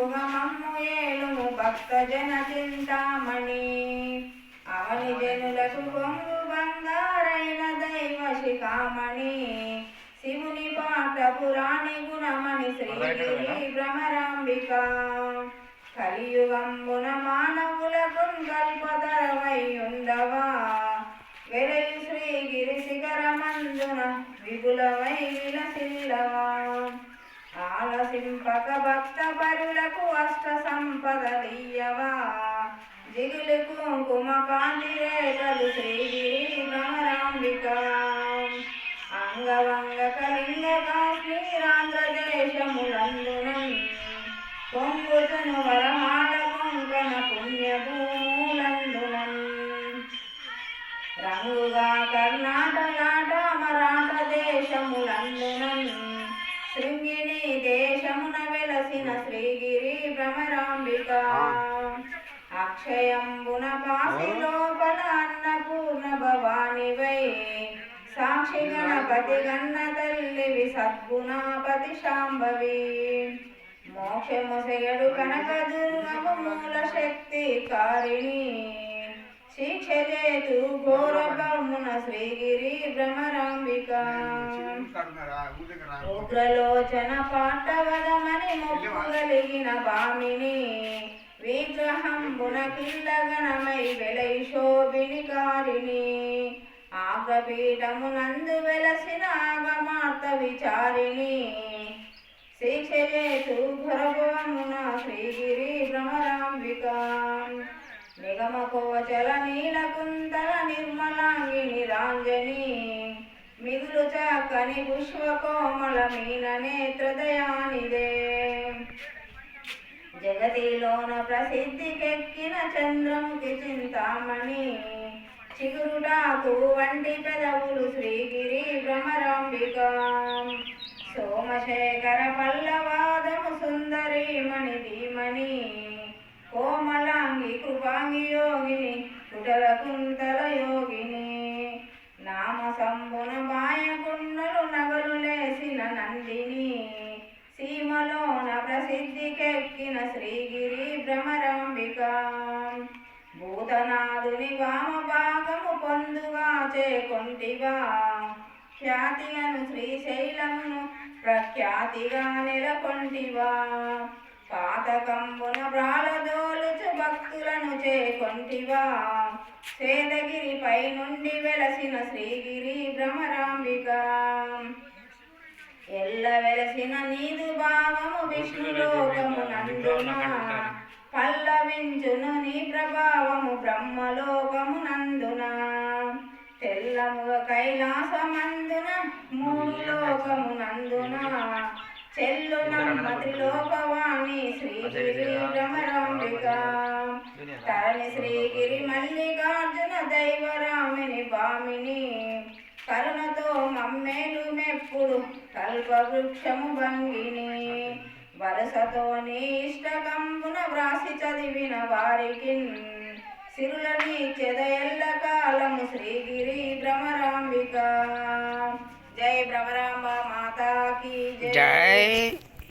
మమ్ము ఏలుము భక్త జన చింతామణి అవని జనులకు కొంగు బంగారైన దైవ శిఖామణి శివుని పాట పురాణి గుణమణి శ్రీగిరి భ్రమరాంబిక కలియుగంబున మానవులకు కల్పతరవై ఉండవా వెలయు శ్రీగిరి శిఖరమందున విపులవై విలసిల్లవా ఆలసింపక భక్త పరులకు అష్ట సంపదలియ్యవా జిగులు కుంకుమ కాంతి రేఖలు శ్రీగిరి భ్రమరాంబిక అంగవంగ కళింగ కాశ్మీరాంధ్రదేశములందున పొంగుతును వరమాల కొంకణ పుణ్యభూములందున రంగుగా కర్ణాటక మరాఠ దేశములందున శృంగిణి దేశమున వెలసిన శ్రీగిరి భ్రమరాంబిక అక్షయంబున కాశీ లోపల అన్నపూర్ణ భవానివై సాక్షి గణపతి గన్న తల్లివి సద్గుణాపతి శాంభవి మోక్షముసెగడు కనక దుర్గము మూల శక్తి కారిణి శిక్షజేతు ఘోర బ్రహ్మున శ్రీగిరి భ్రమరాంబిక ఉగ్రలోచన పాటవదమని మొక్కుగలిగిన భామిని విగ్రహంబున కిల్లగణమై వెలై శోభిని కారిణి ఆగ్రపీఠమునందు వెలసిన ఆగమార్త విచారిణి శిక్షజేతు ఘోరభవమున శ్రీగిరి భ్రమరాంబిక నిగమ కోచల నీలకుంతల నిర్మలాంగిని రాంజని మిగులు చక్కని పుష్పకోమల మీన నేత్రదయానిదే జగతిలోన ప్రసిద్ధికెక్కిన చంద్రముఖి చింతామణి చిగురుటాకు వంటి పెదవులు శ్రీగిరి భ్రమరాంబిక సోమశేఖర పల్లవాదము సుందరీమణి ధీమణి కోమలాంగి కృపాంగి యోగిని కుటల కుంతల యోగిని నామ సంబున బాయకుండలు నగలు లేసిన నందిని సీమలోన ప్రసిద్ధికెక్కిన శ్రీగిరి భ్రమరాంబిక భూతనాథుని వామ భాగము పొందుగా చేకొంటివా ఖ్యాతిలను శ్రీశైలమును ప్రఖ్యాతిగా నెలకొంటివా పాతకంబున బ్రాలదోలుచు భక్తులను చేకొంటివా శ్వేతగిరిపై నుండి వెలసిన శ్రీగిరి భ్రమరాంబిక ఎల్ల వెలసిన నీదు భావము విష్ణులోకమునందున పల్లవించును నీ ప్రభావము బ్రహ్మలోకమునందున తెల్లముగ కైలాసమందున మూడు లోకమునందున చెల్లునమ్మ త్రిలోకవాణి శ్రీగిరి భ్రమరాంబిక తరణి శ్రీగిరి మల్లికార్జున దైవరామిని భామిని కరుణతో మమ్మేలు మెప్పుడు కల్పవృక్షము భంగిని వరసతో నీ ఇష్టకంబున వ్రాసి చదివిన వారికి సిరులని చెదయల్ల కాలము శ్రీగిరి భ్రమరాంబిక జై భ్రమరాంబ మాతాకి జై.